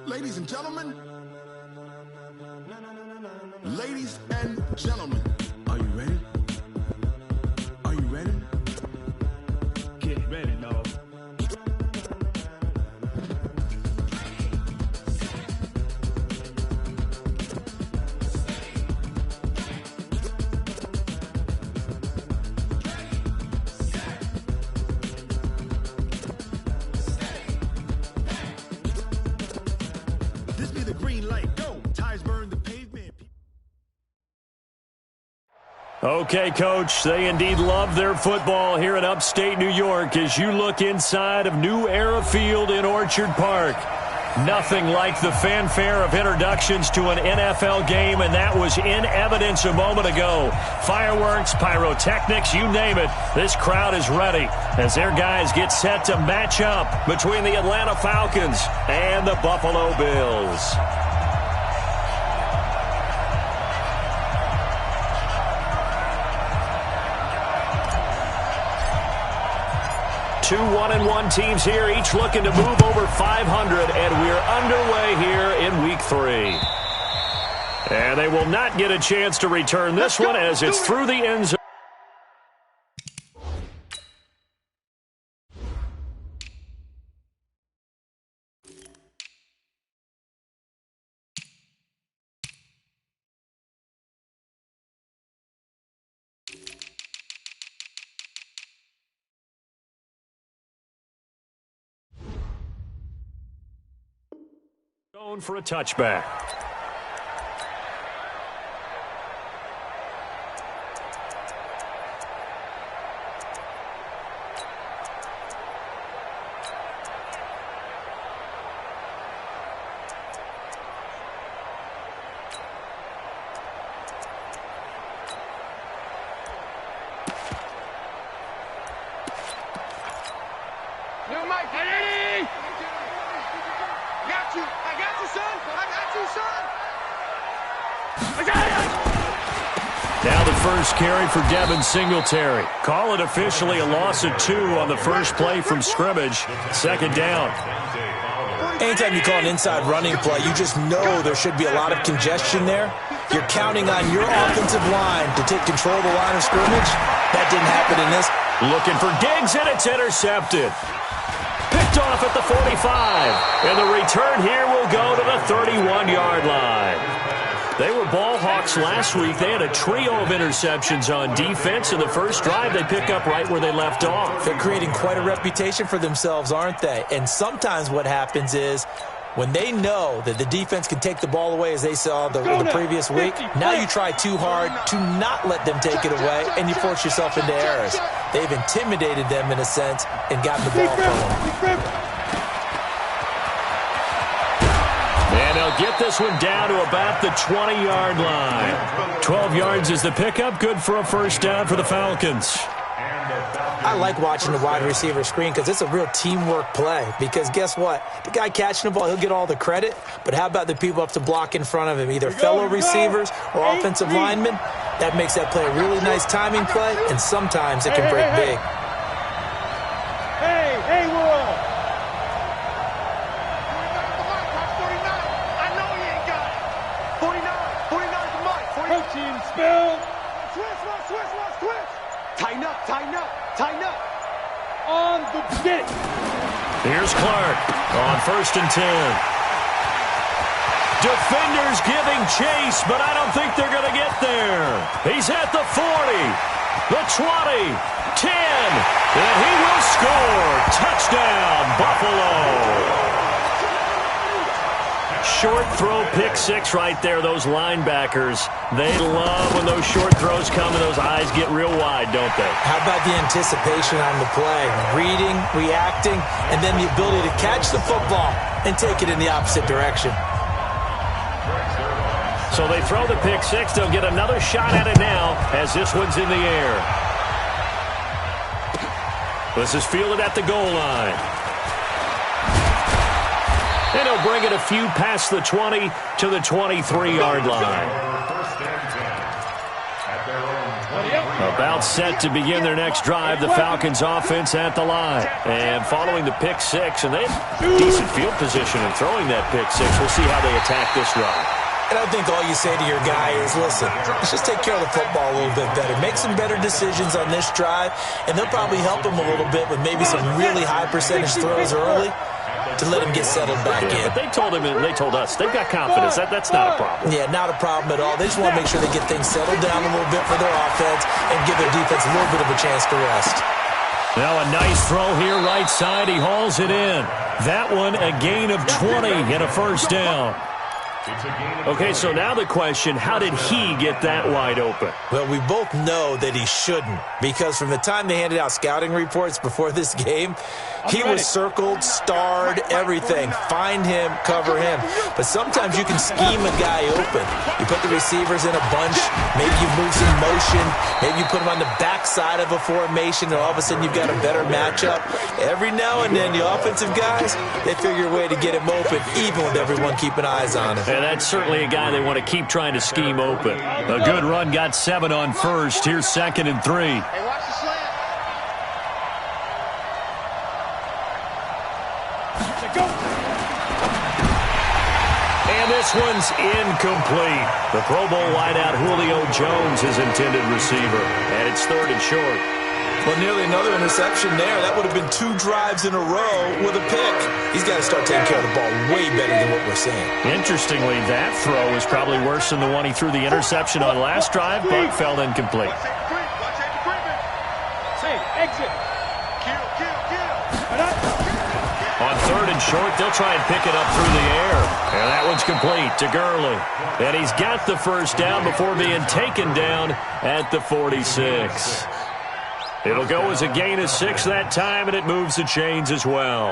Ladies and gentlemen, ladies and gentlemen, are you ready? Are you ready? Get ready, dog. This be the green light, go! Tires burn the pavement. Okay, Coach, they indeed love their football here in upstate New York as you look inside of New Era Field in Orchard Park. Nothing like the fanfare of introductions to an NFL game, and that was in evidence a moment ago. Fireworks, pyrotechnics, you name it. This crowd is ready as their guys get set to match up between the Atlanta Falcons and the Buffalo Bills. 2-1-1 teams here, each looking to move over 500, and we're underway here in Week 3. And they will not get a chance to return this one as it's through the end zone. Going for a touchback. Yo, Mike, ready? Got you. I got you, son. I got you, son. I got it. Now the first carry for Devin Singletary. Call it officially a loss of 2 on the first play from scrimmage. Second down. Anytime you call an inside running play, you just know there should be a lot of congestion there. You're counting on your offensive line to take control of the line of scrimmage. That didn't happen in this. Looking for Diggs, and it's intercepted. Picked off at the 45. And the return here will go to the 31-yard line. They were ball hawks last week. They had a trio of interceptions on defense. In the first drive, they pick up right where they left off. They're creating quite a reputation for themselves, aren't they? And sometimes what happens is when they know that the defense can take the ball away, as they saw the previous week, now you try too hard to not let them take it away, and you force yourself into errors. They've intimidated them in a sense and gotten the ball from them. And they'll get this one down to about the 20-yard line. 12 yards is the pickup. Good for a first down for the Falcons. I like watching the wide receiver screen because it's a real teamwork play. Because guess what? The guy catching the ball, he'll get all the credit. But how about the people up to block in front of him, either fellow receivers or offensive linemen? That makes that play a really nice timing play, and sometimes it can break big. Hey, Will. I know he ain't got it. 49 is the mic. Coaching spell. Switch. Tighten up. On the stick. Here's Clark on 1st and 10. Defenders giving chase, but I don't think they're going to get there. He's at the 40, the 20, 10, and he will score. Touchdown, Buffalo. Short throw, pick 6 right there. Those linebackers, they love when those short throws come and those eyes get real wide, don't they? How about the anticipation on the play? Reading, reacting, and then the ability to catch the football and take it in the opposite direction. So they throw the pick 6. They'll get another shot at it now as this one's in the air. This is fielded at the goal line. And he'll bring it a few past the 20 to the 23-yard line. A About set to begin their next drive, the Falcons offense at the line. And following the pick six, and they have decent field position in throwing that pick six. We'll see how they attack this drive. And I think all you say to your guy is, listen, let's just take care of the football a little bit better. Make some better decisions on this drive, and they'll probably help him a little bit with maybe some really high percentage throws early to let him get settled back in. But they told him, and they told us, they've got confidence. That's not a problem. Yeah, not a problem at all. They just want to make sure they get things settled down a little bit for their offense and give their defense a little bit of a chance to rest. Now a nice throw here right side. He hauls it in. That one a gain of 20 and a first down. Okay, so now the question, how did he get that wide open? Well, we both know that he shouldn't, because from the time they handed out scouting reports before this game, he was circled, starred, everything. Find him, cover him. But sometimes you can scheme a guy open. You put the receivers in a bunch, maybe you move some motion, maybe you put him on the backside of a formation, and all of a sudden you've got a better matchup. Every now and then, the offensive guys, they figure a way to get him open, even with everyone keeping eyes on him. And that's certainly a guy they want to keep trying to scheme open. A good run, got 7 on first. Here's 2nd and 3. Hey, watch the slant. Go. And this one's incomplete. The Pro Bowl wideout Julio Jones is intended receiver. And it's 3rd and short. Well, nearly another interception there. That would have been 2 drives in a row with a pick. He's got to start taking care of the ball way better than what we're seeing. Interestingly, that throw is probably worse than the one he threw the interception on last drive, but fell incomplete. Exit. On 3rd and short, they'll try and pick it up through the air. And that one's complete to Gurley. And he's got the first down before being taken down at the 46. It'll go as a gain of 6 that time, and it moves the chains as well.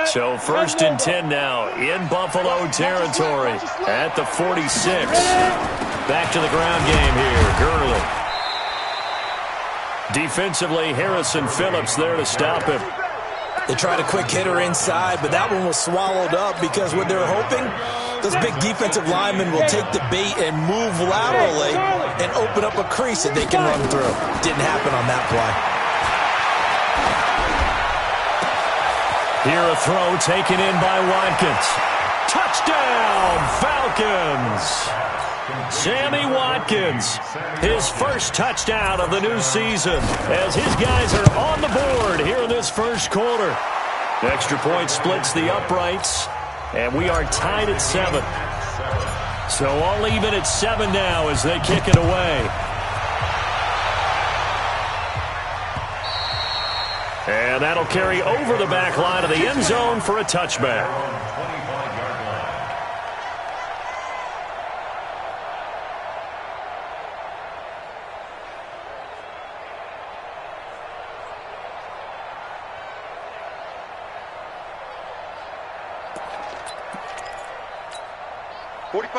So 1st and 10 now in Buffalo territory at the 46. Back to the ground game here, Gurley. Defensively, Harrison Phillips there to stop him. They tried a quick hitter inside, but that one was swallowed up because what they're hoping, those big defensive linemen will take the bait and move laterally and open up a crease that they can run through. Didn't happen on that play. Here a throw taken in by Watkins. Touchdown, Falcons! Sammy Watkins, his first touchdown of the new season as his guys are on the board here in this first quarter. Extra point splits the uprights, and we are tied at 7. So all even at 7 now as they kick it away. And that'll carry over the back line of the end zone for a touchback.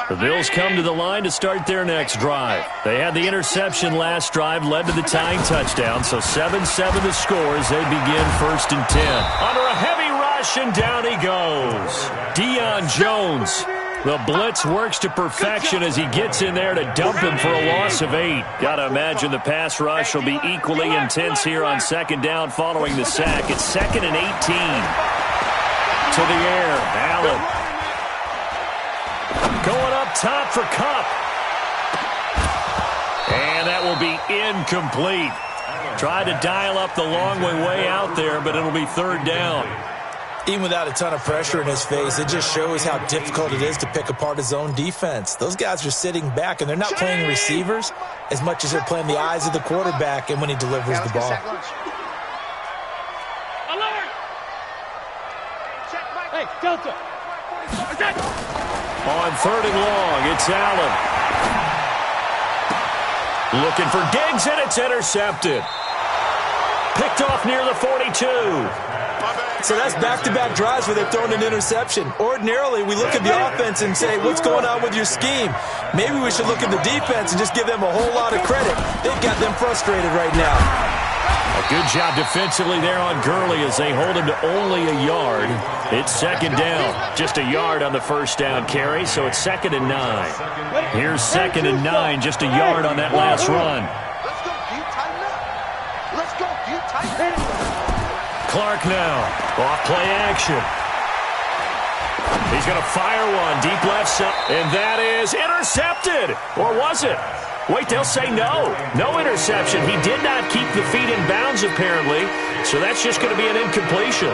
The Bills come to the line to start their next drive. They had the interception last drive, led to the tying touchdown, so 7-7 the score as they begin 1st and 10. Under a heavy rush, and down he goes. Deion Jones. The blitz works to perfection as he gets in there to dump him for a loss of 8. Got to imagine the pass rush will be equally intense here on 2nd down following the sack. It's 2nd and 18. To the air, Allen. Going up top for Kupp. And that will be incomplete. Tried to dial up the long way out there, but it'll be 3rd down. Even without a ton of pressure in his face, it just shows how difficult it is to pick apart his own defense. Those guys are sitting back, and they're not playing receivers as much as they're playing the eyes of the quarterback and when he delivers the ball. Hey, Delta. On 3rd and long, it's Allen. Looking for Diggs, and it's intercepted. Picked off near the 42. So that's back-to-back drives where they've thrown an interception. Ordinarily, we look at the offense and say, what's going on with your scheme? Maybe we should look at the defense and just give them a whole lot of credit. They've got them frustrated right now. A Good job defensively there on Gurley as they hold him to only a yard. It's second down. Just a yard on the first down carry, so it's 2nd and 9. Here's 2nd and 9, just a yard on that last run. Let's go, D. Tighten up. Let's go, D. Tighten up. Clark now. Off play action. He's going to fire one deep left side. And that is intercepted. Or was it? Wait, they'll say no. No interception. He did not keep the feet in bounds, apparently. So that's just going to be an incompletion.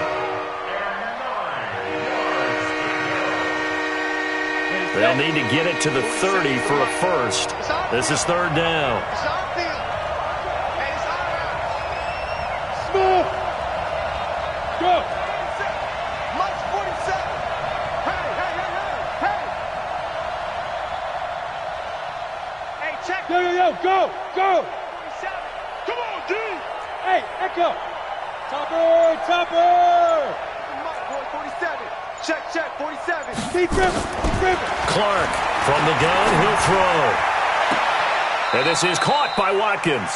They'll need to get it to the 30 for a first. This is 3rd down. Smooth. Go. Mike's 47. Hey. Hey, check. Yo, go. 47. Come on, D. Hey, Echo. Topper. Mike, boy, 47. Check, 47. Keep dribbling. Clark from the gun, he'll throw. And this is caught by Watkins.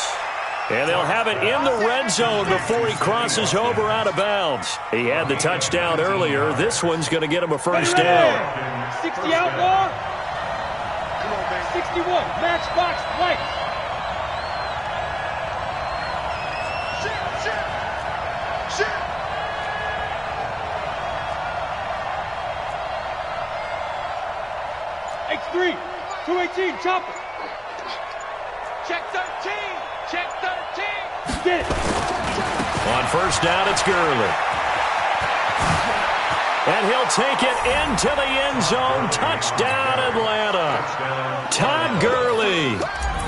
And they'll have it in the red zone before he crosses over out of bounds. He had the touchdown earlier. This one's going to get him a first down. 60 outlaw. 61, matchbox Mike. Shit. 3, 218, chopper. Check 13. Get it. On first down, it's Gurley. And he'll take it into the end zone. Touchdown, Atlanta. Todd Gurley.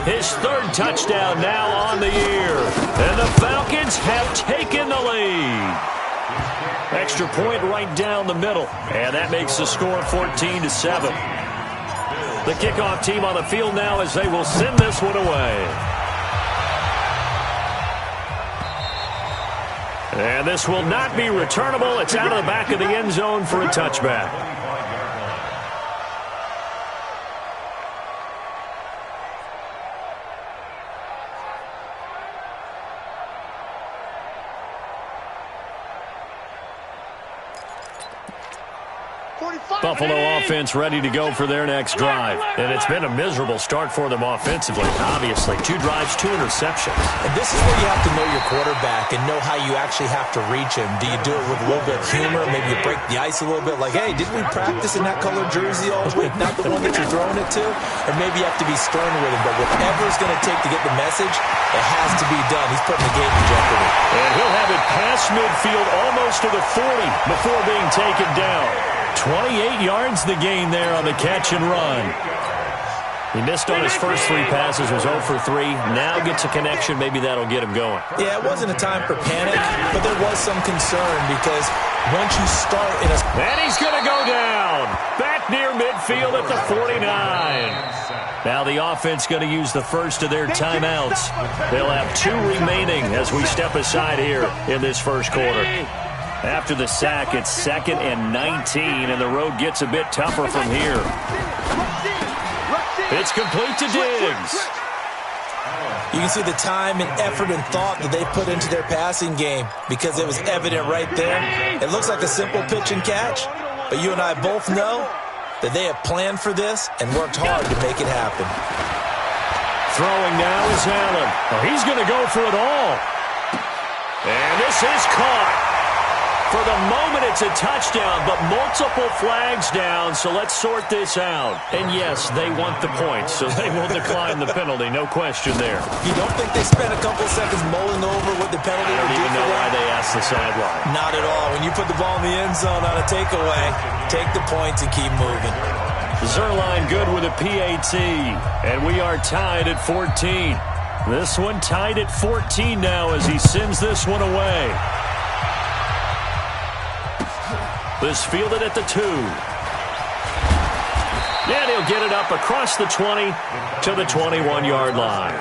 His 3rd touchdown now on the year. And the Falcons have taken the lead. Extra point right down the middle. And that makes the score 14-7. The kickoff team on the field now as they will send this one away. And this will not be returnable. It's out of the back of the end zone for a touchback. Buffalo offense ready to go for their next drive. And it's been a miserable start for them offensively. Obviously, 2 drives, 2 interceptions. And this is where you have to know your quarterback and know how you actually have to reach him. Do you do it with a little bit of humor? Maybe you break the ice a little bit like, hey, didn't we practice in that colored jersey all week? Not the one that you're throwing it to? Or maybe you have to be stern with him. But whatever it's going to take to get the message, it has to be done. He's putting the game in jeopardy. And he'll have it past midfield almost to the 40 before being taken down. 28 yards the gain there on the catch and run. He missed on his first 3 passes, was 0 for 3. Now gets a connection. Maybe that'll get him going. Yeah, it wasn't a time for panic, but there was some concern because once you start in a... And he's going to go down. Back near midfield at the 49. Now the offense going to use the first of their timeouts. They'll have 2 remaining as we step aside here in this first quarter. After the sack, it's 2nd and 19, and the road gets a bit tougher from here. It's complete to Diggs. You can see the time and effort and thought that they put into their passing game because it was evident right there. It looks like a simple pitch and catch, but you and I both know that they have planned for this and worked hard to make it happen. Throwing now is Allen. Oh, he's going to go for it all. And this is caught. For the moment, it's a touchdown, but multiple flags down, so let's sort this out. And yes, they want the points, so they will decline the penalty, no question there. You don't think they spent a couple seconds mulling over what the penalty would do? I don't even know why they asked the sideline. Not at all. When you put the ball in the end zone on a takeaway, take the points and keep moving. Zuerlein good with a PAT, and we are tied at 14. This one tied at 14 now as he sends this one away. This fielded at the 2. And he'll get it up across the 20 to the 21-yard line.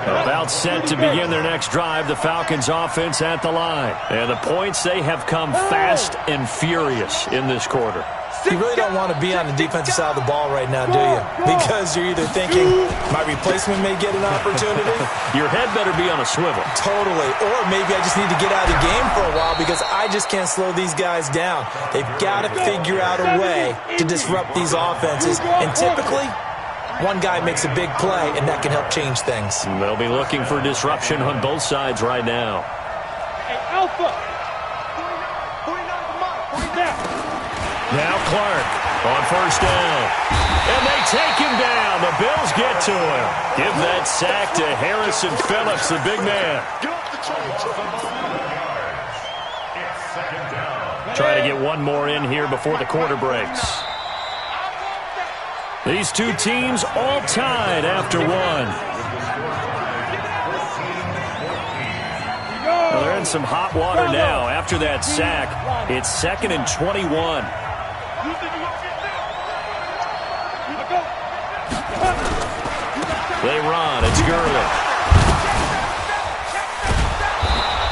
About set to begin their next drive, the Falcons offense at the line. And the points, they have come fast and furious in this quarter. You really don't want to be on the defensive side of the ball right now, do you? Because you're either thinking, my replacement may get an opportunity. Your head better be on a swivel. Totally. Or maybe I just need to get out of the game for a while because I just can't slow these guys down. They've got to figure out a way to disrupt these offenses. And typically, one guy makes a big play, and that can help change things. They'll be looking for disruption on both sides right now. Hey, Alpha. 49. Now Clark on first down. And they take him down. The Bills get to him. Give that sack to Harrison Phillips, the big man. Try to get one more in here before the quarter breaks. These two teams all tied after one. Well, they're in some hot water now. After that sack, it's 2nd and 21. They run. It's Gurley.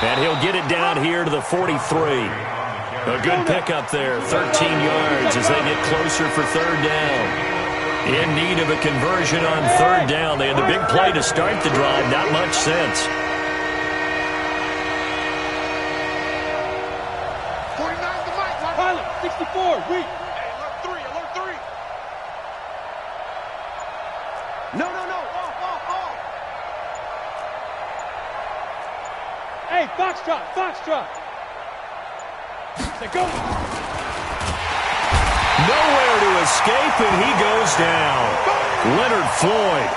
And he'll get it down here to the 43. A good pickup there. 13 yards as they get closer for third down. In need of a conversion on third down. They had the big play to start the drive. Not much sense. 49's the mic. Pilot, 64. Weak. Alert 3. No. Off. Hey, Foxtrot. They go. Nowhere to escape, and he goes down. Leonard Floyd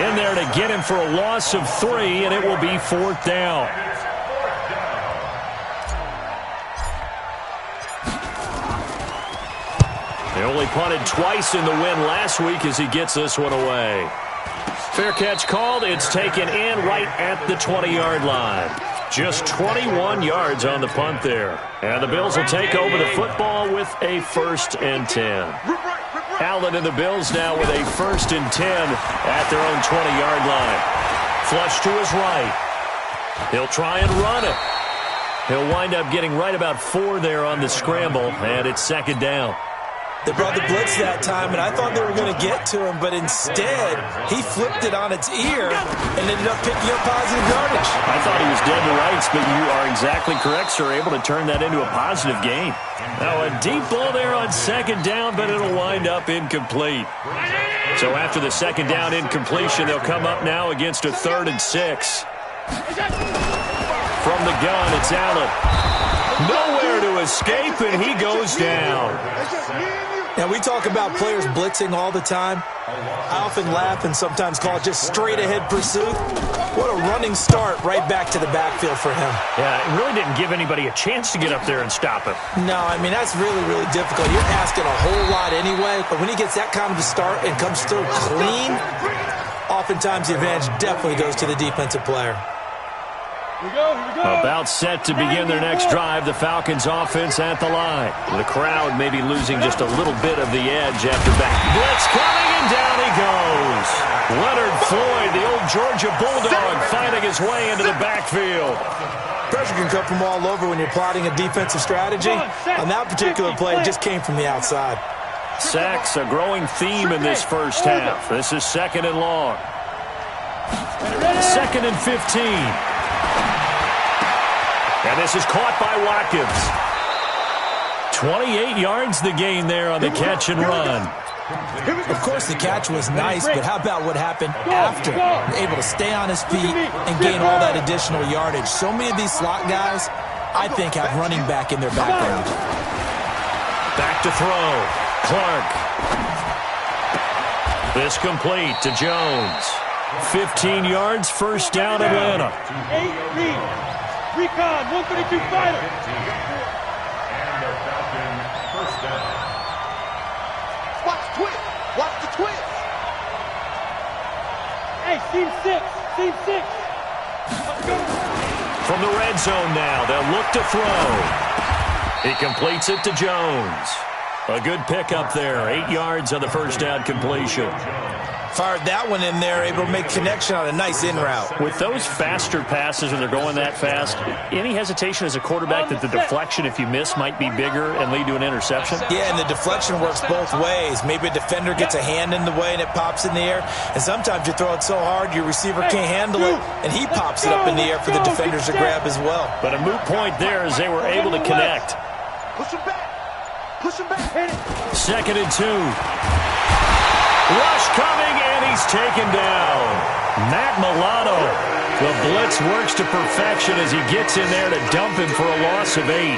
in there to get him for a loss of 3, and it will be 4th down. They only punted twice in the win last week as he gets this one away. Fair catch called. It's taken in right at the 20-yard line. Just 21 yards on the punt there. And the Bills will take over the football with a 1st and 10. Allen and the Bills now with a 1st and 10 at their own 20-yard line. Flush to his right. He'll try and run it. He'll wind up getting right about 4 there on the scramble, and it's 2nd down. They brought the blitz that time, and I thought they were going to get to him, but instead, he flipped it on its ear and ended up picking up positive yardage. I thought he was dead to rights, but you are exactly correct, sir. Able to turn that into a positive gain. Now, a deep ball there on 2nd down, but it'll wind up incomplete. So after the 2nd down incompletion, they'll come up now against a 3rd and 6. From the gun, it's Allen. Nowhere to escape, and he goes down. Now, we talk about players blitzing all the time. I often laugh and sometimes call it just straight-ahead pursuit. What a running start right back to the backfield for him. Yeah, it really didn't give anybody a chance to get up there and stop him. No, I mean, that's really, really difficult. You're asking a whole lot anyway, but when he gets that kind of a start and comes through clean, oftentimes the advantage definitely goes to the defensive player. Here we go. About set to begin their next drive, the Falcons offense at the line. The crowd may be losing just a little bit of the edge after back. Blitz coming, and down he goes. Leonard Floyd, the old Georgia Bulldog, finding his way into the backfield. Pressure can come from all over when you're plotting a defensive strategy. On that particular play, it just came from the outside. Sacks, a growing theme in this first half. This is 2nd and long. 2nd and 15. And this is caught by Watkins. 28 yards the gain there on the catch and run. Of course, the catch was nice, but how about what happened after? Able to stay on his feet and gain all that additional yardage. So many of these slot guys, I think, have running back in their background. Back to throw. Clark. This complete to Jones. 15 yards, 1st down, Atlanta. 8-3. Recon, 132 fighter. And the Falcon 1st down. Watch the twist. Hey, scene 6. Let's go. From the red zone now, they'll look to throw. He completes it to Jones. A good pickup there, 8 yards on the 1st down completion. Fired that one in there, able to make connection on a nice in route. With those faster passes when they're going that fast, any hesitation as a quarterback that the deflection, if you miss, might be bigger and lead to an interception? Yeah, and the deflection works both ways. Maybe a defender gets a hand in the way and it pops in the air, and sometimes you throw it so hard your receiver can't handle it, and he pops it up in the air for the defenders to grab as well. But a moot point there as they were able to connect. Push him back. Push him back. Hit it. 2nd and 2. Rush coming, and he's taken down. Matt Milano. The blitz works to perfection as he gets in there to dump him for a loss of 8.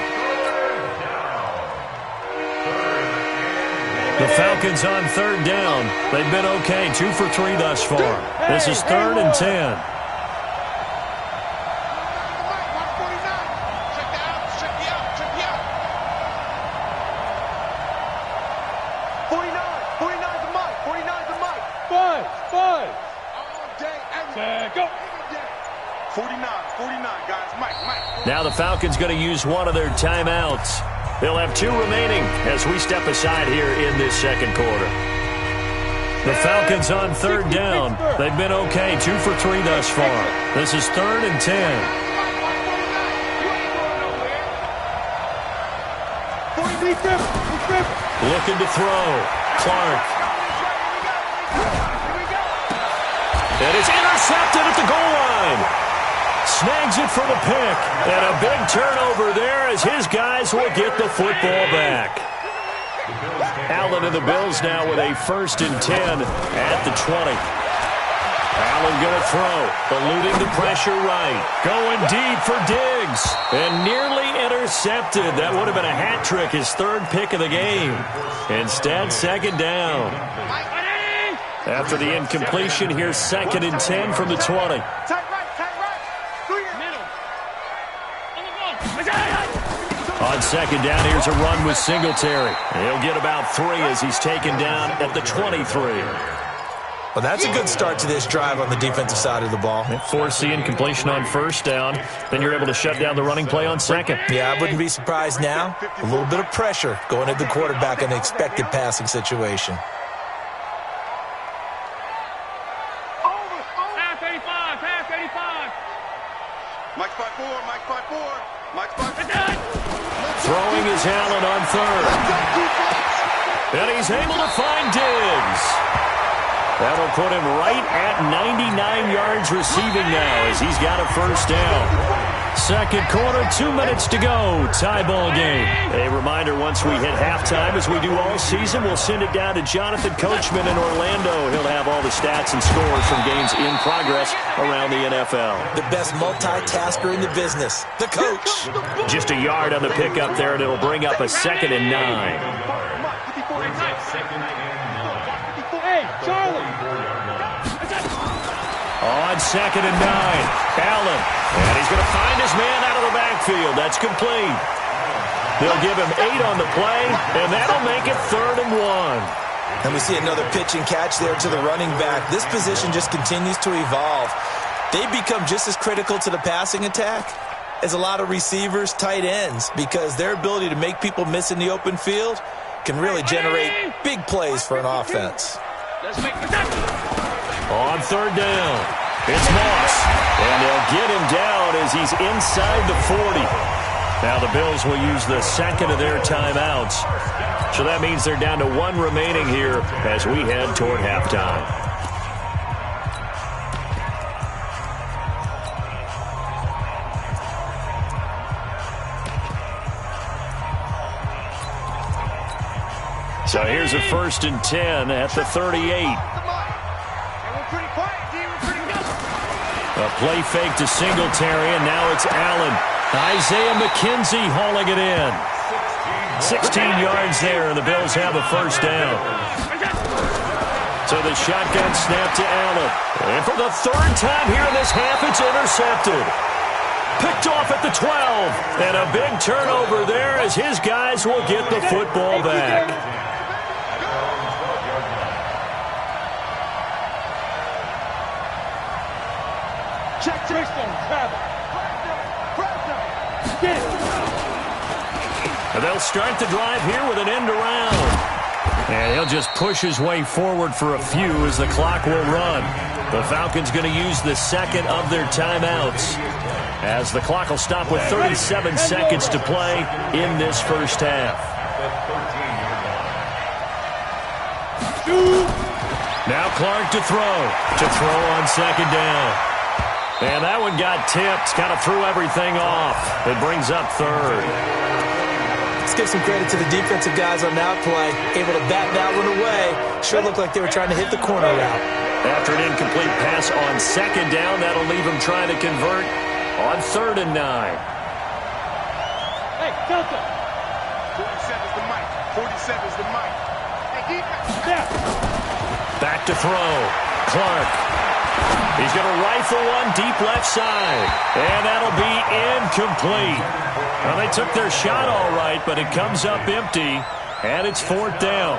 The Falcons on 3rd down. They've been okay, 2 for 3 thus far. This is 3rd and 10. Now the Falcons going to use one of their timeouts. They'll have 2 remaining as we step aside here in this 2nd quarter. The Falcons on 3rd down. They've been okay, 2 for 3 thus far. This is 3rd and 10. Looking to throw. Clark. And it's intercepted at the goal line. Snags it for the pick. And a big turnover there as his guys will get the football back. Allen and the Bills now with a 1st and 10 at the 20. Allen going to throw. Eluding the pressure right. Going deep for Diggs. And nearly intercepted. That would have been a hat trick, his 3rd pick of the game. Instead, 2nd down. After the incompletion, here's 2nd and 10 from the 20. On 2nd down, here's a run with Singletary. He'll get about 3 as he's taken down at the 23. Well, that's a good start to this drive on the defensive side of the ball. Force the incompletion on 1st down. Then you're able to shut down the running play on 2nd. Yeah, I wouldn't be surprised now. A little bit of pressure going at the quarterback in an expected passing situation. Throwing is Allen on 3rd. And he's able to find Diggs. That'll put him right at 99 yards receiving now as he's got a 1st down. 2nd quarter, 2 minutes to go. Tie ball game. A reminder, once we hit halftime, as we do all season, we'll send it down to Jonathan Coachman in Orlando. He'll have all the stats and scores from games in progress around the NFL. The best multitasker in the business, the coach. Just a yard on the pickup there, and it'll bring up a 2nd and 9. Hey, Charlie. On 2nd and 9, Allen. And he's going to find his man out of the backfield. That's complete. They'll give him 8 on the play, and that'll make it 3rd and 1. And we see another pitch and catch there to the running back. This position just continues to evolve. They become just as critical to the passing attack as a lot of receivers, tight ends, because their ability to make people miss in the open field can really generate big plays for an offense. On 3rd down, it's Moss. And they'll get him down as he's inside the 40. Now the Bills will use the 2nd of their timeouts. So that means they're down to 1 remaining here as we head toward halftime. So here's a 1st and 10 at the 38. A play fake to Singletary, and now it's Allen. Isaiah McKenzie hauling it in. 16 yards there, and the Bills have a 1st down. So the shotgun snap to Allen. And for the 3rd time here in this half, it's intercepted. Picked off at the 12. And a big turnover there as his guys will get the football back. Check Tristan, travel. Get it. And they'll start the drive here with an end around. And he'll just push his way forward for a few as the clock will run. The Falcons going to use the second of their timeouts as the clock will stop with 37 seconds to play in this first half. Now Clark to throw on second down. And that one got tipped, kind of threw everything off. It brings up third. Let's give some credit to the defensive guys on that play. Able to bat that one away. Sure looked like they were trying to hit the corner route. After an incomplete pass on second down, that'll leave them trying to convert on 3rd and 9. Hey, Delta. 47's the mic. 47's the mic. Hey, defense. Back to throw. Clark. He's going to rifle one deep left side. And that'll be incomplete. Well, they took their shot all right, but it comes up empty, and it's 4th down.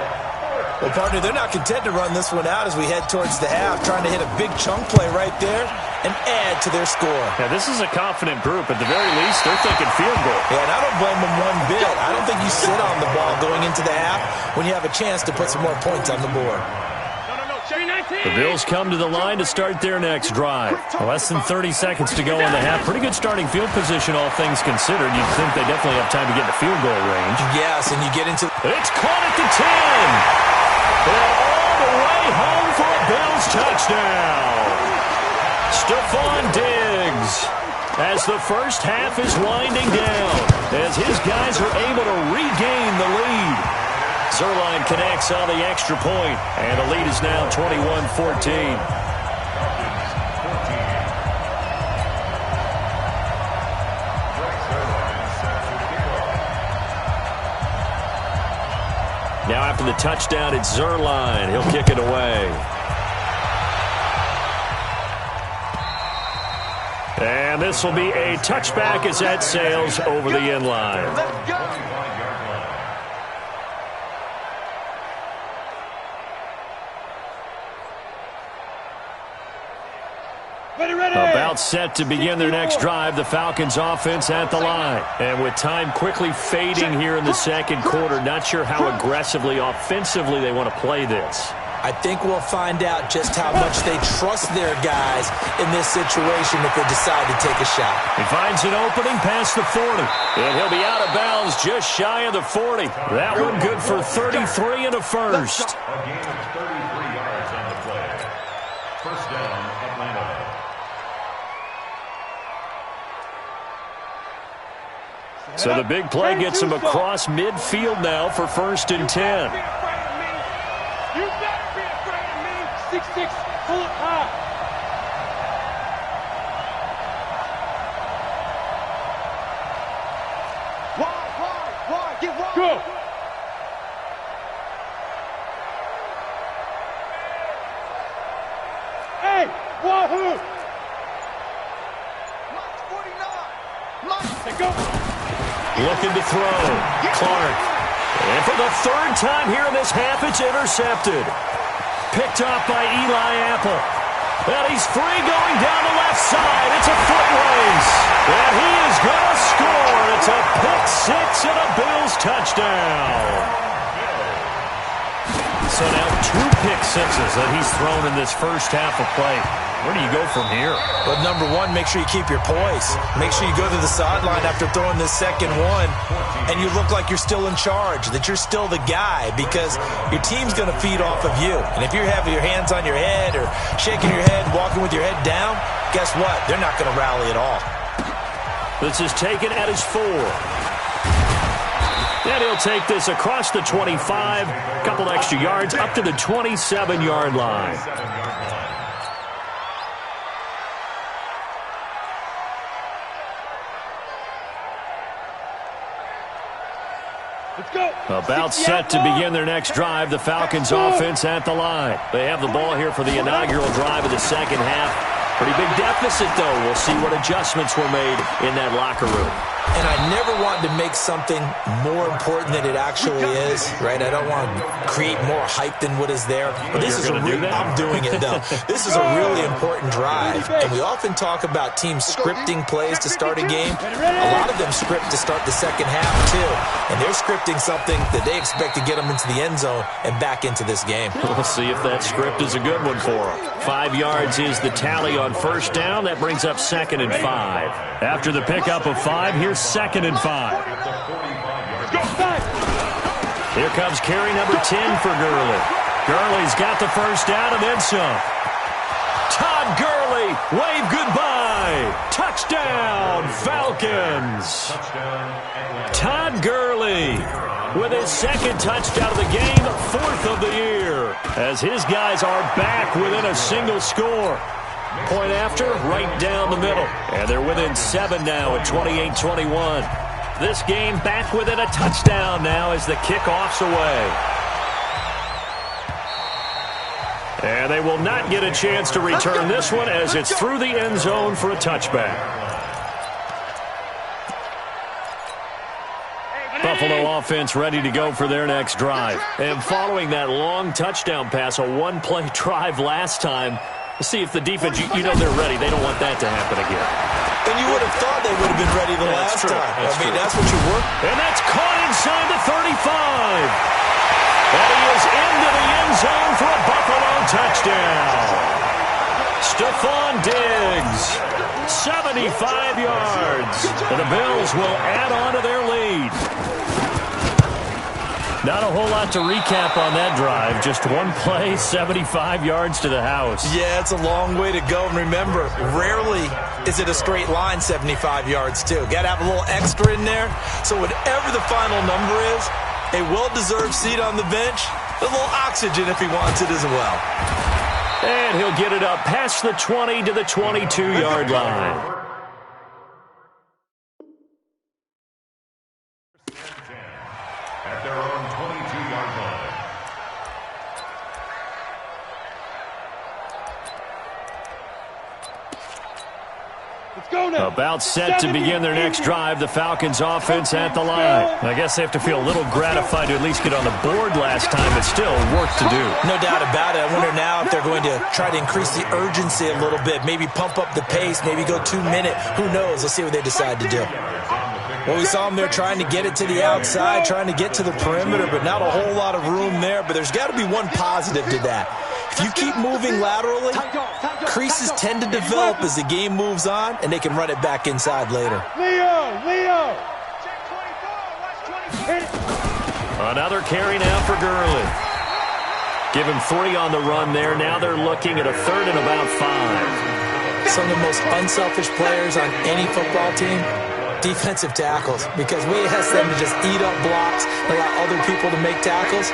Well, partner, they're not content to run this one out as we head towards the half, trying to hit a big chunk play right there and add to their score. Yeah, this is a confident group. At the very least, they're thinking field goal. Yeah, and I don't blame them one bit. I don't think you sit on the ball going into the half when you have a chance to put some more points on the board. The Bills come to the line to start their next drive. Less than 30 seconds to go in the half. Pretty good starting field position, all things considered. You'd think they definitely have time to get in the field goal range. Yes, and you get into... It's caught at the 10. And all the way home for a Bills touchdown. Stephon Diggs, as the first half is winding down, as his guys are able to regain the lead. Zuerlein connects on the extra point, and the lead is now 21-14. Now after the touchdown, it's Zuerlein. He'll kick it away. And this will be a touchback as that sails over the end line. Let's go. About set to begin their next drive, the Falcons offense at the line. And with time quickly fading here in the second quarter, not sure how aggressively, offensively they want to play this. I think we'll find out just how much they trust their guys in this situation if they decide to take a shot. He finds an opening past the 40. And he'll be out of bounds just shy of the 40. That one good for 33 and a first. A gain of 33 yards on the play. First down, Atlanta. So the big play gets him across midfield now for 1st and 10. You better be afraid of me. 6'6", pull it high. Wide, get wide. Go. Hey, wahoo. Mike 49. Mike, go. Looking to throw. Clark. And for the 3rd time here in this half, it's intercepted. Picked up by Eli Apple. And he's free going down the left side. It's a foot race. And he is going to score. It's a pick six and a Bills touchdown. So now 2 pick sixes that he's thrown in this first half of play. Where do you go from here? But number one, make sure you keep your poise. Make sure you go to the sideline after throwing this second one, and you look like you're still in charge, that you're still the guy, because your team's going to feed off of you. And if you're having your hands on your head or shaking your head, walking with your head down, guess what? They're not going to rally at all. This is taken at his 4. And he'll take this across the 25, couple extra yards, up to the 27-yard line. About set to begin their next drive, the Falcons offense at the line. They have the ball here for the inaugural drive of the second half. Pretty big deficit, though. We'll see what adjustments were made in that locker room. And I never want to make something more important than it actually is, right? I don't want to create more hype than what is there. But this is I'm doing it, though. This is a really important drive. And we often talk about teams scripting plays to start a game. A lot of them script to start the second half, too. And they're scripting something that they expect to get them into the end zone and back into this game. We'll see if that script is a good one for them. 5 yards is the tally on first down. That brings up 2nd and 5. After the pickup of 5, here's 2nd and 5. Here comes carry number 10 for Gurley. Gurley's got the first down and then some. Todd Gurley, wave goodbye. Touchdown, Falcons. Todd Gurley with his 2nd touchdown of the game, 4th of the year, as his guys are back within a single score. Point after, right down the middle. And they're within 7 now at 28-21. This game back within a touchdown now as the kickoff's away. And they will not get a chance to return this one as it's through the end zone for a touchback. Buffalo offense ready to go for their next drive. And following that long touchdown pass, a one-play drive last time, see if the defense, you know they're ready. They don't want that to happen again. And you would have thought they would have been ready the last time. That's what you work. And that's caught inside the 35. And he is into the end zone for a Buffalo touchdown. Stephon Diggs, 75 yards. And the Bills will add on to their lead. Not a whole lot to recap on that drive. Just one play, 75 yards to the house. Yeah, it's a long way to go. And remember, rarely is it a straight line 75 yards, too. Got to have a little extra in there. So whatever the final number is, a well-deserved seat on the bench, a little oxygen if he wants it as well. And he'll get it up past the 20 to the 22-yard line. At their own 22-yard line. About set to begin their next drive. The Falcons offense at the line. I guess they have to feel a little gratified to at least get on the board last time, but still work to do. No doubt about it. I wonder now if they're going to try to increase the urgency a little bit, maybe pump up the pace, maybe go 2-minute. Who knows? Let's see what they decide to do. Well, we saw them there trying to get it to the outside, trying to get to the perimeter, but not a whole lot of room there. But there's got to be one positive to that. If you keep moving laterally, creases tend to develop as the game moves on, and they can run it back inside later. Leo! Another carry now for Gurley. Give him 3 on the run there. Now they're looking at a 3rd and about 5. Some of the most unselfish players on any football team, defensive tackles, because we ask them to just eat up blocks, allow other people to make tackles.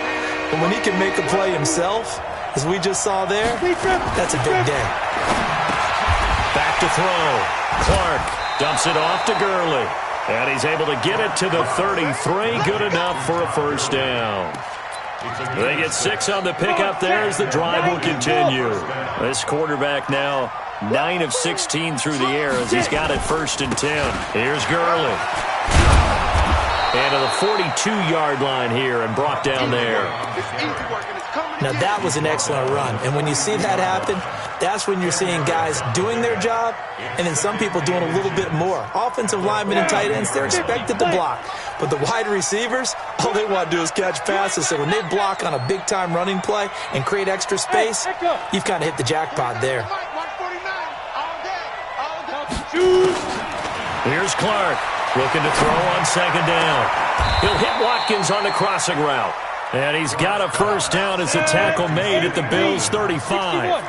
But when he can make a play himself, as we just saw there, that's a big day. Back to throw. Clark dumps it off to Gurley. And he's able to get it to the 33. Good enough for a first down. They get 6 on the pickup there as the drive will continue. This quarterback now 9 of 16 through the air as he's got it 1st and 10. Here's Gurley. And to the 42-yard line here and brought down there. Now, that was an excellent run. And when you see that happen, that's when you're seeing guys doing their job and then some people doing a little bit more. Offensive linemen and tight ends, they're expected to block. But the wide receivers, all they want to do is catch passes. So when they block on a big-time running play and create extra space, you've kind of hit the jackpot there. Here's Clark looking to throw on 2nd down. He'll hit Watkins on the crossing route. And he's got a first down as the tackle made at the Bills' 35.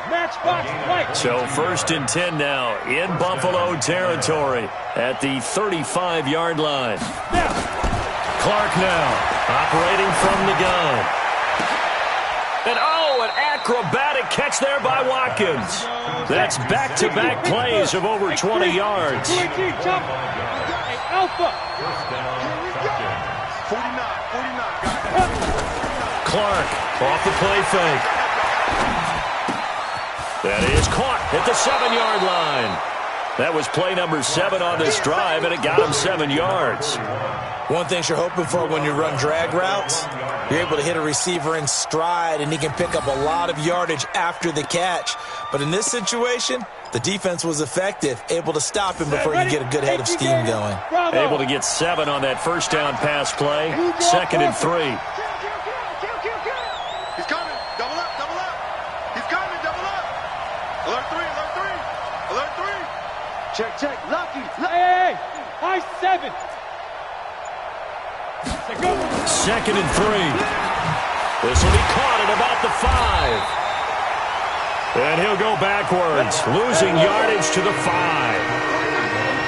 So 1st and 10 now in Buffalo territory at the 35-yard line. Clark now operating from the gun. And an acrobatic catch there by Watkins. That's back-to-back plays of over 20 yards. Clark off the play fake. That is caught at the 7-yard line. That was play number 7 on this drive, and it got him 7 yards. One thing you're hoping for when you run drag routes, you're able to hit a receiver in stride, and he can pick up a lot of yardage after the catch. But in this situation, the defense was effective, able to stop him before you get a good head of steam going. Able to get 7 on that first down pass play. 2nd and 3. He's coming. Double up, double up. He's coming, double up. Alert 3, alert 3. Alert 3. Check, check. Lucky. Hey, high 7. 2nd and 3. This will be caught at about the 5. And he'll go backwards, losing yardage to the 5.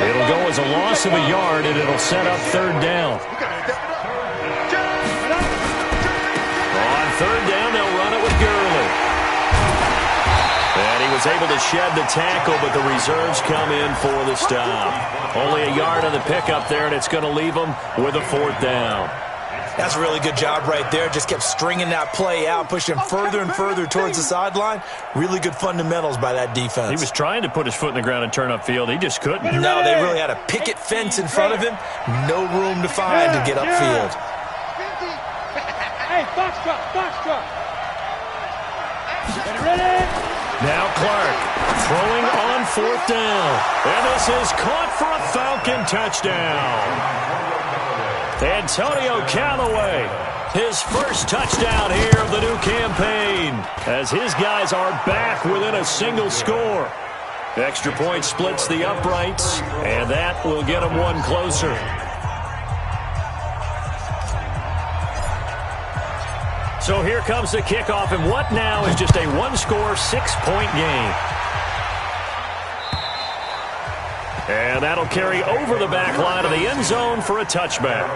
It'll go as a loss of a yard, and it'll set up 3rd down. On 3rd down, they'll run it with Gurley. And he was able to shed the tackle, but the reserves come in for the stop. Only a yard on the pickup there, and it's going to leave them with a 4th down. That's a really good job right there. Just kept stringing that play out, pushing him further and further towards the sideline. Really good fundamentals by that defense. He was trying to put his foot in the ground and turn upfield. He just couldn't. No, they really had a picket fence in front of him. No room to find to get upfield. Hey, box truck. Ready? Now Clark throwing on 4th down. And this is caught for a Falcon touchdown. Antonio Callaway, his first touchdown here of the new campaign, as his guys are back within a single score. Extra point splits the uprights, and that will get them one closer. So here comes the kickoff, and what now is just a one-score, 6-point game. And that'll carry over the back line of the end zone for a touchback.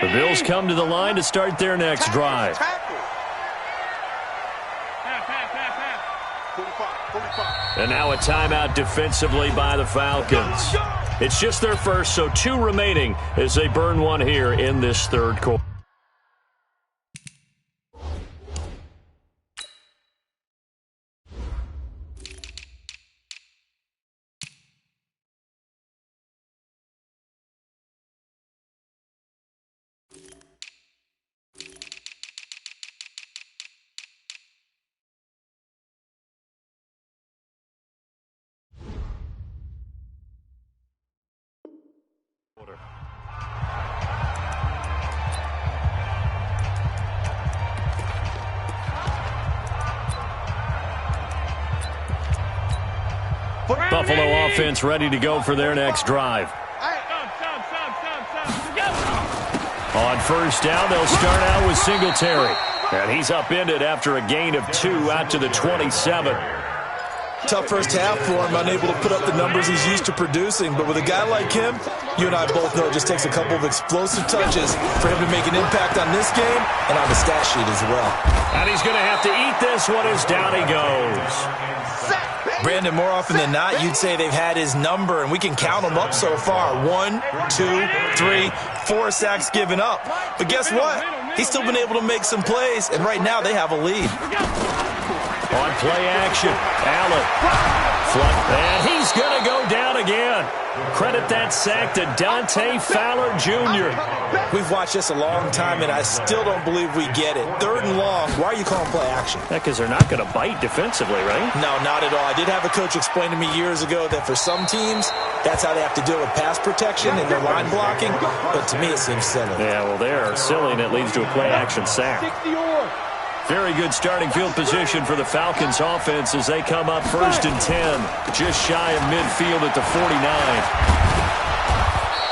The Bills come to the line to start their next drive. And now a timeout defensively by the Falcons. It's just their first, so 2 remaining as they burn one here in this 3rd quarter. Buffalo offense ready to go for their next drive. On 1st down, they'll start out with Singletary. And he's upended after a gain of 2 out to the 27. Tough first half for him, unable to put up the numbers he's used to producing. But with a guy like him, you and I both know it just takes a couple of explosive touches for him to make an impact on this game and on the stat sheet as well. And he's going to have to eat this one as down he goes. Brandon, more often than not, you'd say they've had his number, and we can count them up so far. 1, 2, 3, 4 sacks given up. But guess what? He's still been able to make some plays, and right now they have a lead. On play action, Allen. And he's going to go down again. Credit that sack to Dante Fowler Jr. We've watched this a long time, and I still don't believe we get it. 3rd and long, why are you calling play action? Because they're not going to bite defensively, right? No, not at all. I did have a coach explain to me years ago that for some teams, that's how they have to deal with pass protection and their line blocking. But to me, it seems silly. Yeah, well, they're silly, and it leads to a play action sack. Very good starting field position for the Falcons offense as they come up 1st and 10, just shy of midfield at the 49.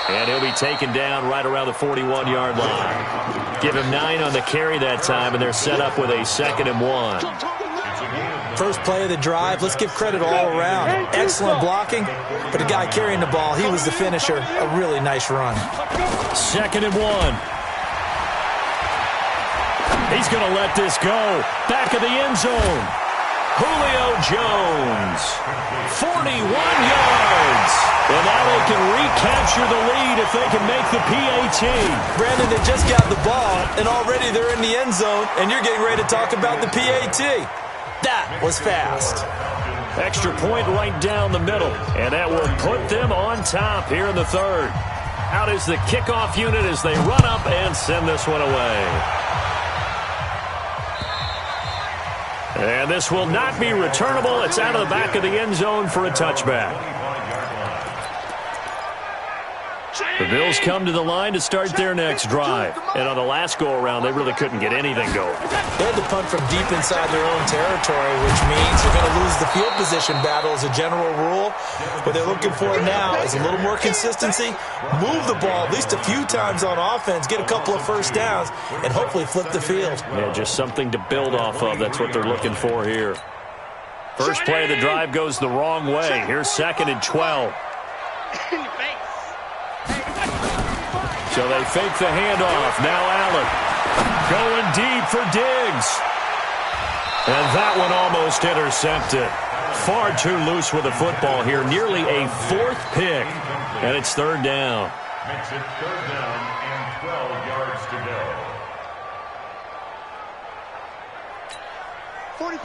And he'll be taken down right around the 41-yard line. Give him 9 on the carry that time, and they're set up with a 2nd and 1. First play of the drive, let's give credit all around. Excellent blocking, but the guy carrying the ball, he was the finisher. A really nice run. 2nd and 1. He's going to let this go. Back of the end zone. Julio Jones, 41 yards. And now they can recapture the lead if they can make the PAT. Brandon, they just got the ball, and already they're in the end zone, and you're getting ready to talk about the PAT. That was fast. Extra point right down the middle, and that will put them on top here in the third. Out is the kickoff unit as they run up and send this one away. And this will not be returnable. It's out of the back of the end zone for a touchback. The Bills come to the line to start their next drive. And on the last go-around, they really couldn't get anything going. They had to punt from deep inside their own territory, which means they're going to lose the field position battle as a general rule. What they're looking for now is a little more consistency, move the ball at least a few times on offense, get a couple of first downs, and hopefully flip the field. Yeah, just something to build off of. That's what they're looking for here. First play of the drive goes the wrong way. Here's 2nd and 12. So they fake the handoff. Now Allen going deep for Diggs. And that one almost intercepted. Far too loose with the football here. Nearly a 4th pick. And it's 3rd down. Makes it 3rd down and 12 yards to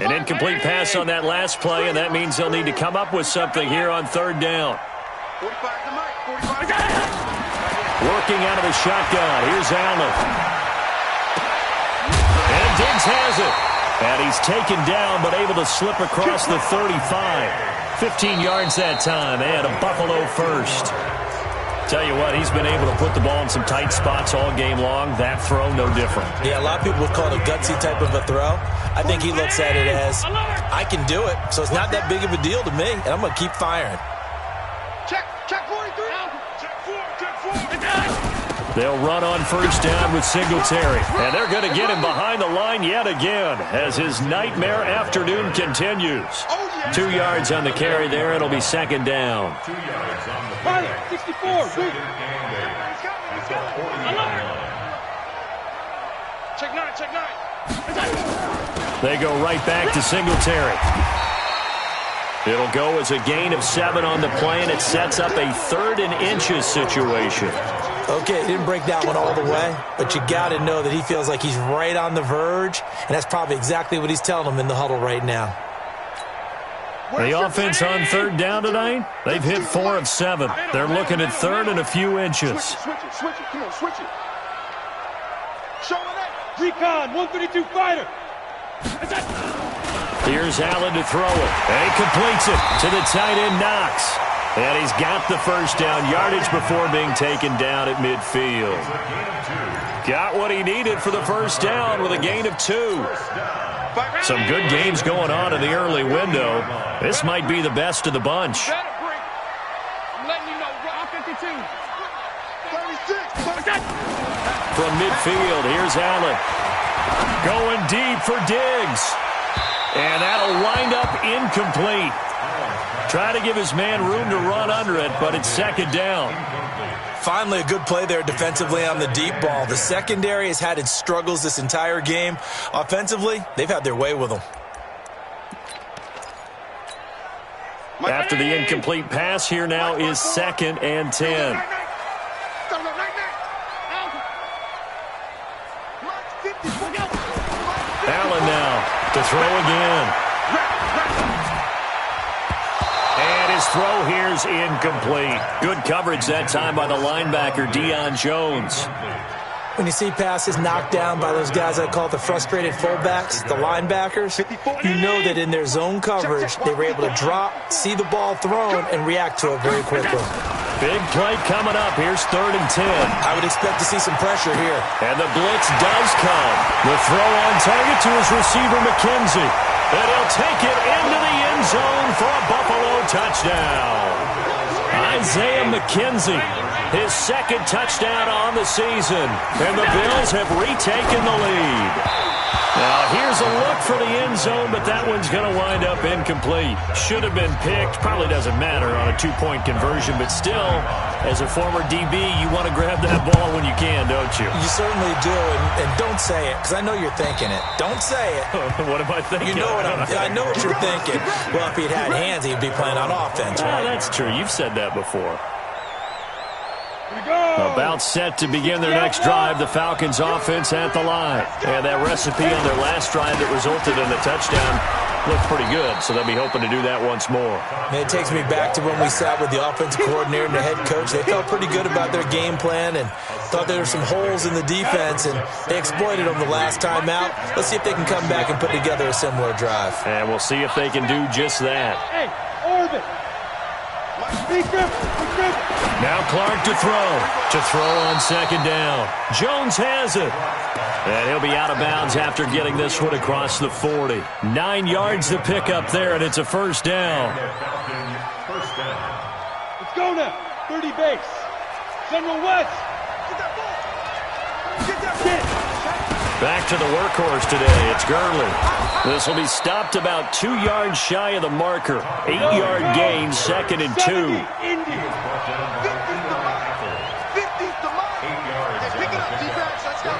go. An incomplete pass on that last play, and that means they'll need to come up with something here on 3rd down. Working out of the shotgun. Here's Allen. And Diggs has it. And he's taken down, but able to slip across the 35. 15 yards that time, and a Buffalo first. Tell you what, he's been able to put the ball in some tight spots all game long. That throw, no different. Yeah, a lot of people would call it a gutsy type of a throw. I think he looks at it as, I can do it, so it's not that big of a deal to me, and I'm going to keep firing. Check 43. They'll run on 1st down with Singletary. And they're going to get him behind the line yet again as his nightmare afternoon continues. 2 yards on the carry there. It'll be 2nd down. 2 yards on the play. 64. Check 9. They go right back to Singletary. It'll go as a gain of 7 on the play, and it sets up a 3rd and inches situation. Okay, he didn't break that one all the way, but you got to know that he feels like he's right on the verge, and that's probably exactly what he's telling them in the huddle right now. The offense on 3rd down tonight, they've hit 4 of 7. They're looking at 3rd and a few inches. Switch it. Come on, switch it. Showing that. Recon, 132 fighter. Here's Allen to throw it. And he completes it to the tight end, Knox. And he's got the 1st down yardage before being taken down at midfield. Got what he needed for the 1st down with a gain of 2. Some good games going on in the early window. This might be the best of the bunch. I'm letting you know, 52. 36. From midfield, here's Allen. Going deep for Diggs. And that'll wind up incomplete. Try to give his man room to run under it, but it's 2nd down. Finally, a good play there defensively on the deep ball. The secondary has had its struggles this entire game. Offensively, they've had their way with them. After the incomplete pass, here now is 2nd and 10. Allen now to throw again. And his throw here's incomplete. Good coverage that time by the linebacker, Deion Jones. When you see passes knocked down by those guys I call the frustrated fullbacks, the linebackers, you know that in their zone coverage, they were able to drop, see the ball thrown, and react to it very quickly. Big play coming up. Here's 3rd and 10. I would expect to see some pressure here. And the blitz does come. The throw on target to his receiver, McKenzie. And he'll take it into the end zone for a Buffalo touchdown. Isaiah McKenzie, his 2nd touchdown on the season. And the Bills have retaken the lead. Now, here's a look for the end zone, but that one's going to wind up incomplete. Should have been picked. Probably doesn't matter on a two-point conversion, but still, as a former DB, you want to grab that ball when you can, don't you? You certainly do, and don't say it, because I know you're thinking it. Don't say it. What am I thinking? You know what I know what you're thinking. Well, if he'd had hands, he'd be playing on offense, right? That's true. You've said that before. About set to begin their next drive, the Falcons offense at the line. And that recipe on their last drive that resulted in a touchdown looked pretty good, so they'll be hoping to do that once more. It takes me back to when we sat with the offensive coordinator and the head coach. They felt pretty good about their game plan and thought there were some holes in the defense, and they exploited them the last time out. Let's see if they can come back and put together a similar drive. And we'll see if they can do just that. Hey, Orbit. Now Clark to throw on second down. Jones has it. And he'll be out of bounds after getting this one across the 40. 9 yards to pick up there, and it's a first down. Let's go now. 30 base. General West. Get that ball. Get that ball. Back to the workhorse today. It's Gurley. This will be stopped about 2 yards shy of the marker. 8-yard gain, 2nd and 2. 50's the mark. 50's the mark. Hey, pick it up, defense. Let's go.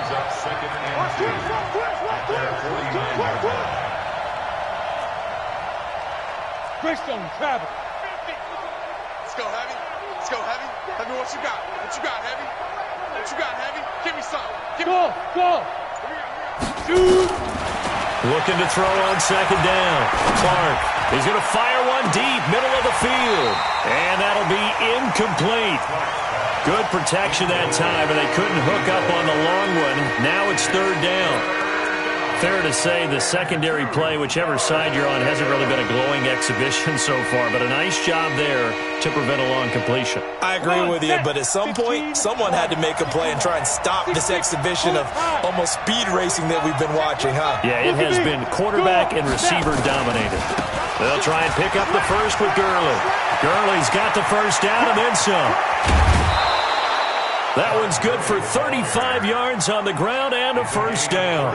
Greystone, travel. Let's go, Heavy. Let's go, Heavy. Heavy, what you got? What you got, Heavy? What you got, Heavy? Give me some. Go. Shoot. Looking to throw on second down. Clark. He's going to fire one deep, middle of the field. And that'll be incomplete. Good protection that time, and they couldn't hook up on the long one. Now it's third down. Fair to say the secondary play, whichever side you're on, hasn't really been a glowing exhibition so far, but a nice job there to prevent a long completion. I agree with you, but at some point, someone had to make a play and try and stop this exhibition of almost speed racing that we've been watching, huh? Yeah, it has been quarterback and receiver dominated. They'll try and pick up the first with Gurley. Gurley's got the first down and then some. That one's good for 35 yards on the ground and a first down.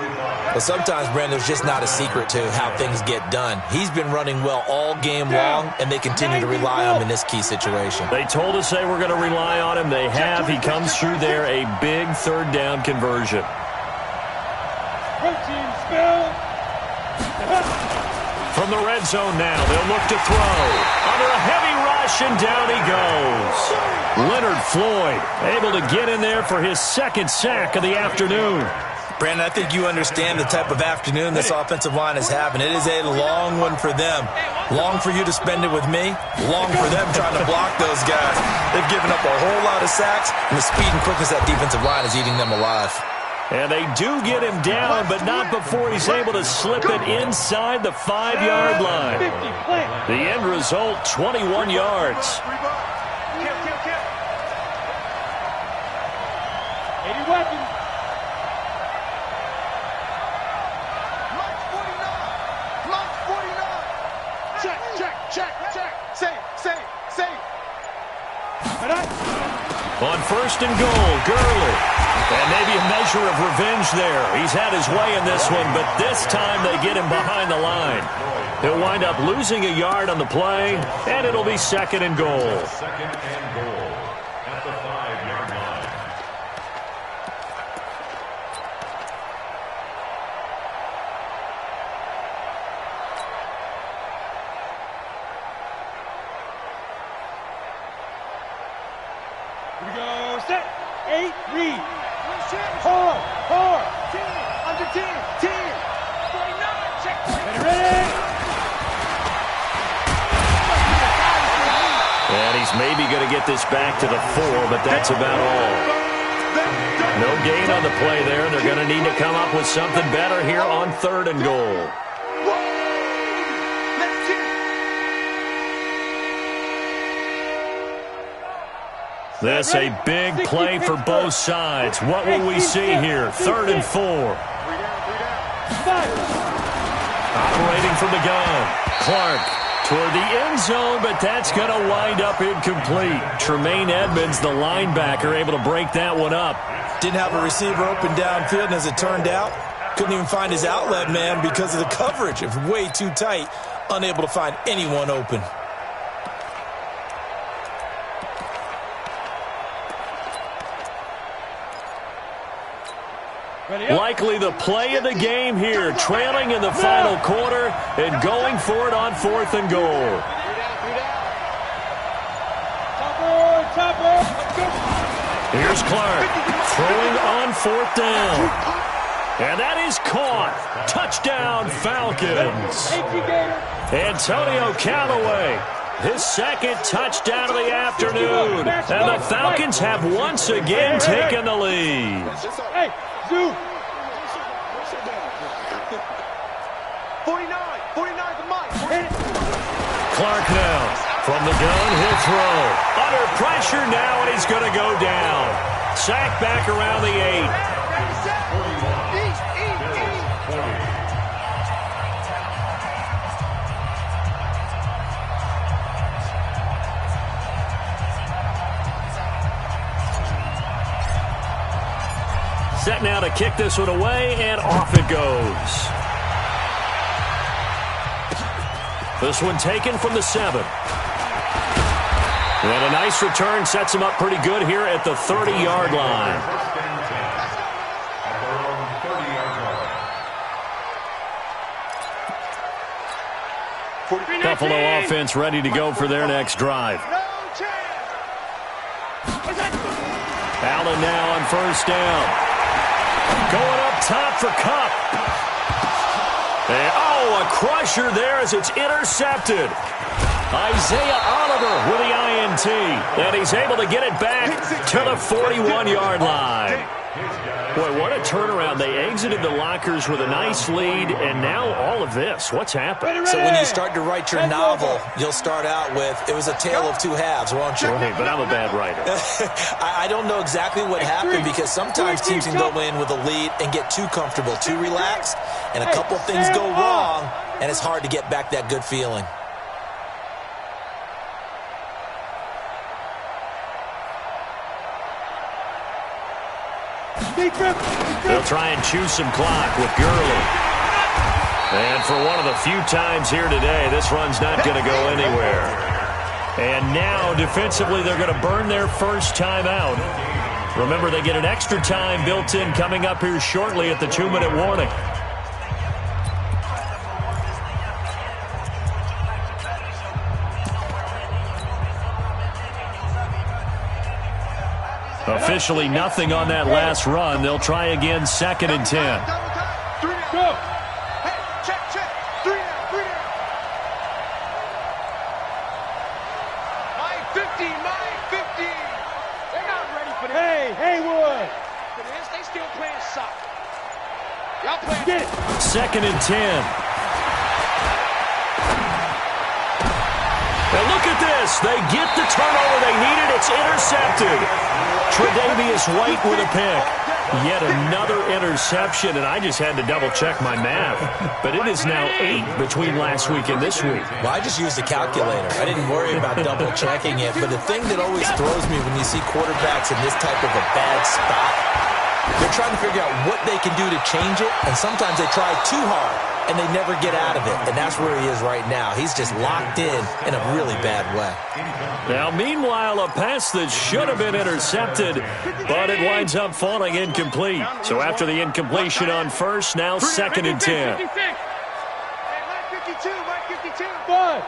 Well, sometimes, Brandon, there's just not a secret to how things get done. He's been running well all game long, and they continue to rely on him in this key situation. They told us they were going to rely on him. They have. He comes through there, a big third down conversion. Protein spill. From the red zone now, they'll look to throw. Under a heavy rush, and down he goes. Leonard Floyd able to get in there for his second sack of the afternoon. Brandon, I think you understand the type of afternoon this offensive line is having. It is a long one for them. Long for you to spend it with me. Long for them trying to block those guys. They've given up a whole lot of sacks, and the speed and quickness of that defensive line is eating them alive. And they do get him down, but not before he's able to slip it inside the 5-yard line. The end result, 21 yards. 80 weapons. On first and goal, Gurley. And maybe a measure of revenge there. He's had his way in this one, but this time they get him behind the line. He'll wind up losing a yard on the play, and it'll be second and goal. Second and goal at the 5-yard line. Here we go. Set. 8. Read. Hard. Under 10. 10. 49. Check. Ready. And he's maybe going to get this back to the 4, but that's about all. No gain on the play there. They're going to need to come up with something better here on third and goal. This a big play for both sides. What will we see here? Third and 4. Operating from the gun. Clark toward the end zone, but that's going to wind up incomplete. Tremaine Edmonds, the linebacker, able to break that one up. Didn't have a receiver open downfield, and as it turned out, Couldn't even find his outlet, man, because of the coverage. It was way too tight. Unable to find anyone open. Likely the play of the game here, trailing in the final quarter and going for it on 4th and goal. Here's Clark throwing on 4th down. And that is caught. Touchdown, Falcons. Antonio Callaway, his 2nd touchdown of the afternoon. And the Falcons have once again taken the lead. Hey, Zoo. 49 to Mike. Clark now from the gun, he'll throw. Under pressure now, and he's going to go down. Sack back around the 8. Set now to kick this one away, and off it goes. This one taken from the 7. And a nice return sets him up pretty good here at the 30-yard line. Buffalo offense ready to go for their next drive. Allen now on 1st down. Going up top for Kupp. And, a crusher there as it's intercepted. Isaiah Oliver with the INT. And he's able to get it back to the 41-yard line. Boy, what a turnaround. They exited the lockers with a nice lead, and now all of this. What's happened? So when you start to write your novel, you'll start out with, it was a tale of two halves, won't you? Right, but I'm a bad writer. I don't know exactly what happened, because sometimes teams can go in with a lead and get too comfortable, too relaxed, and a couple things go wrong, and it's hard to get back that good feeling. They'll try and choose some clock with Gurley. And for one of the few times here today, this run's not going to go anywhere. And now, defensively, they're going to burn their first time out. Remember, they get an extra time built in coming up here shortly at the 2-minute warning. Officially nothing on that last run. They'll try again, 2nd and 10. Go. Hey, check. 3 down. Mike 50. They're not ready for this. Hey, Haywood. For this, they still playing soccer. Y'all playing. Get it. 2nd and 10. And look at this. They get the turnover they needed. It's intercepted. Tre'Davious White with a pick. Yet another interception, and I just had to double-check my math. But it is now 8 between last week and this week. Well, I just used a calculator. I didn't worry about double-checking it. But the thing that always throws me when you see quarterbacks in this type of a bad spot, they're trying to figure out what they can do to change it, and sometimes they try too hard, and they never get out of it. And that's where he is right now. He's just locked in a really bad way. Now, meanwhile, a pass that should have been intercepted, but it winds up falling incomplete. So after the incompletion on first, now 2nd and 10. Mike 52. Bud.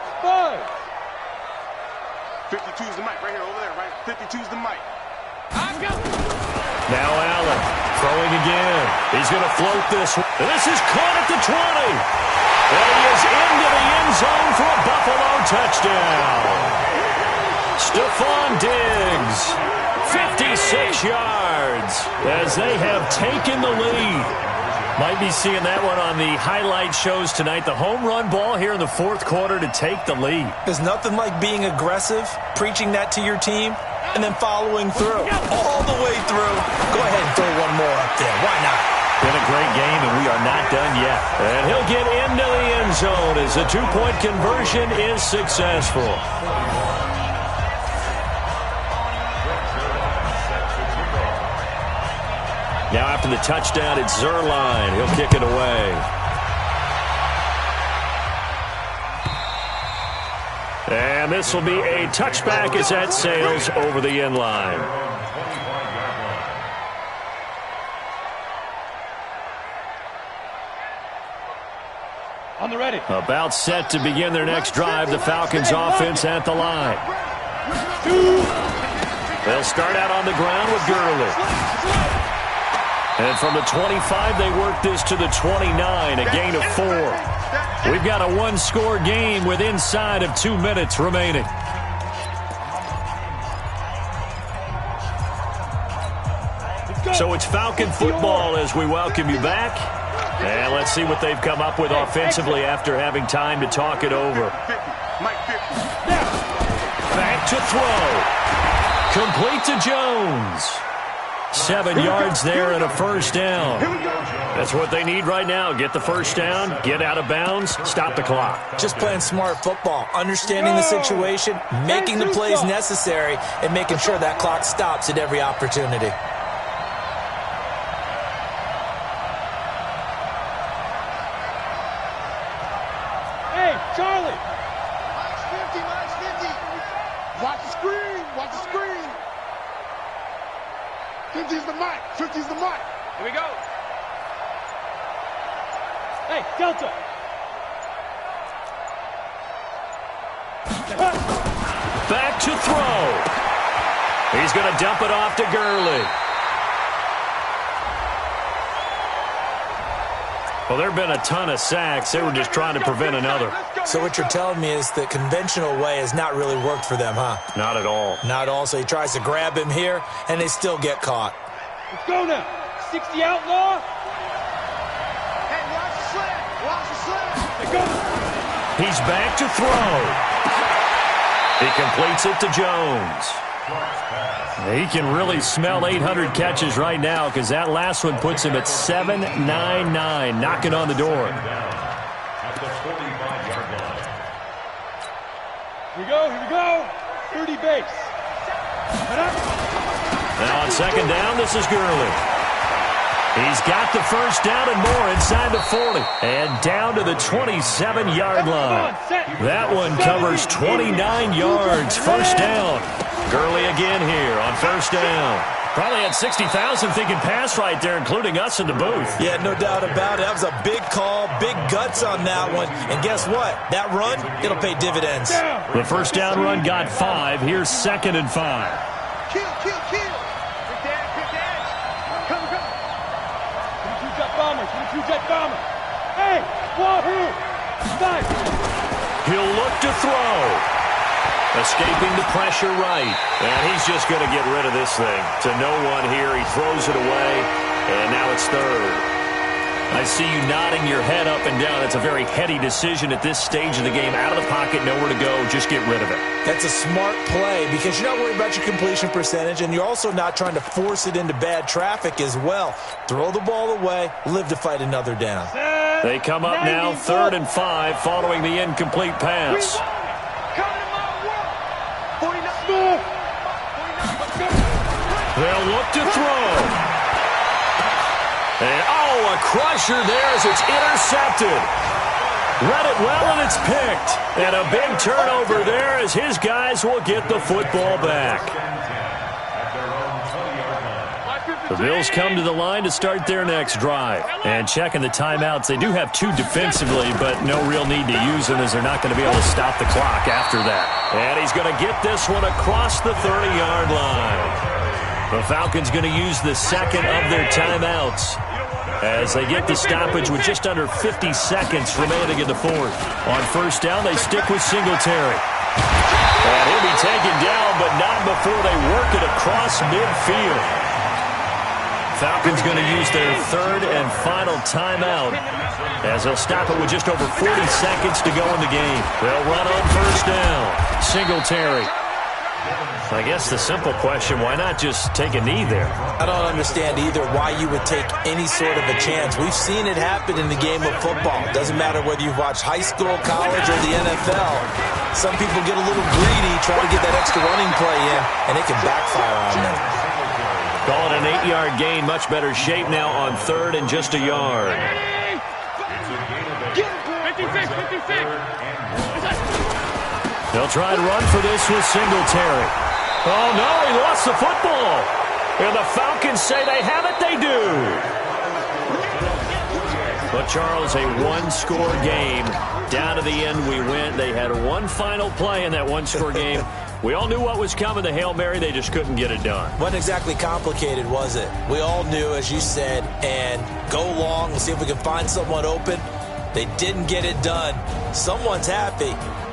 52's the mic right here, over there, right? 52's the mic. Now Allen throwing again. He's going to float this. This is caught at the 20. And he is into the end zone for a Buffalo touchdown. Stephon Diggs, 56 yards as they have taken the lead. Might be seeing that one on the highlight shows tonight. The home run ball here in the 4th quarter to take the lead. There's nothing like being aggressive, preaching that to your team, and then following through, all the way through. Go ahead and throw one more up there. Why not? Been a great game, and we are not done yet. And he'll get into the end zone as the 2-point conversion is successful. Now after the touchdown, it's Zuerlein. He'll kick it away. And this will be a touchback as that sails over the end line. On the ready. About set to begin their next drive, the Falcons offense at the line. They'll start out on the ground with Gurley. And from the 25, they work this to the 29, a gain of 4. We've got a one-score game with inside of 2 minutes remaining. So it's Falcon football as we welcome you back. And let's see what they've come up with offensively after having time to talk it over. Back to throw. Complete to Jones. 7 yards there and a first down. That's what they need right now. Get the first down, get out of bounds, stop the clock. Just playing smart football, understanding the situation, making the plays necessary, and making sure that clock stops at every opportunity. Hey, Charlie! Minus 50. Watch the screen, watch the screen. 50's the mic, 50's the mic. Here we go. Hey, Delta! Back to throw. He's going to dump it off to Gurley. Well, there have been a ton of sacks. They were just trying to prevent another. So what you're telling me is the conventional way has not really worked for them, huh? Not at all. Not at all. So he tries to grab him here, and they still get caught. Let's go now. 60 outlaw. Hey, watch the slant, watch the slant. Let's go. He's back to throw. He completes it to Jones. He can really smell 800 catches right now because that last one puts him at 799, knocking on the door. Here we go. 30 base. Now on second down, this is Gurley. He's got the first down and more inside the 40. And down to the 27-yard line. That one covers 29 yards. First down. Gurley again here on first down. Probably had 60,000 thinking pass right there, including us in the booth. Yeah, no doubt about it. That was a big call, big guts on that one. And guess what? That run, it'll pay dividends. The first down run got 5. Here's 2nd and 5. Kill. Good dash. Come. 22-jet bomber. 22-jet bomber. Hey, wahoo! Stop. He'll look to throw. Escaping the pressure right. And he's just going to get rid of this thing. To no one here. He throws it away. And now it's 3rd. I see you nodding your head up and down. It's a very heady decision at this stage of the game. Out of the pocket, nowhere to go. Just get rid of it. That's a smart play because you're not worried about your completion percentage, and you're also not trying to force it into bad traffic as well. Throw the ball away, live to fight another down. They come up now 3rd and 5 following the incomplete pass. They'll look to throw. And, a crusher there as it's intercepted. Read it well, and it's picked. And a big turnover there as his guys will get the football back. The Bills come to the line to start their next drive. And checking the timeouts, they do have 2 defensively, but no real need to use them as they're not going to be able to stop the clock after that. And he's going to get this one across the 30-yard line. The Falcons going to use the 2nd of their timeouts as they get the stoppage with just under 50 seconds remaining in the 4th. On first down, they stick with Singletary. And he'll be taken down, but not before they work it across midfield. Falcons going to use their 3rd and final timeout as they'll stop it with just over 40 seconds to go in the game. They'll run on first down. Singletary. I guess the simple question, why not just take a knee there? I don't understand either why you would take any sort of a chance. We've seen it happen in the game of football. It doesn't matter whether you've watched high school, college, or the NFL. Some people get a little greedy, try to get that extra running play in, and it can backfire on them. Call it an 8-yard gain. Much better shape now on 3rd and just a yard. 56. They'll try to run for this with Singletary. Oh, no, he lost the football. And the Falcons say they have it. They do. But, Charles, a one-score game. Down to the end we went. They had one final play in that one-score game. We all knew what was coming, the Hail Mary. They just couldn't get it done. Wasn't exactly complicated, was it? We all knew, as you said, and go long and see if we can find someone open. They didn't get it done. Someone's happy.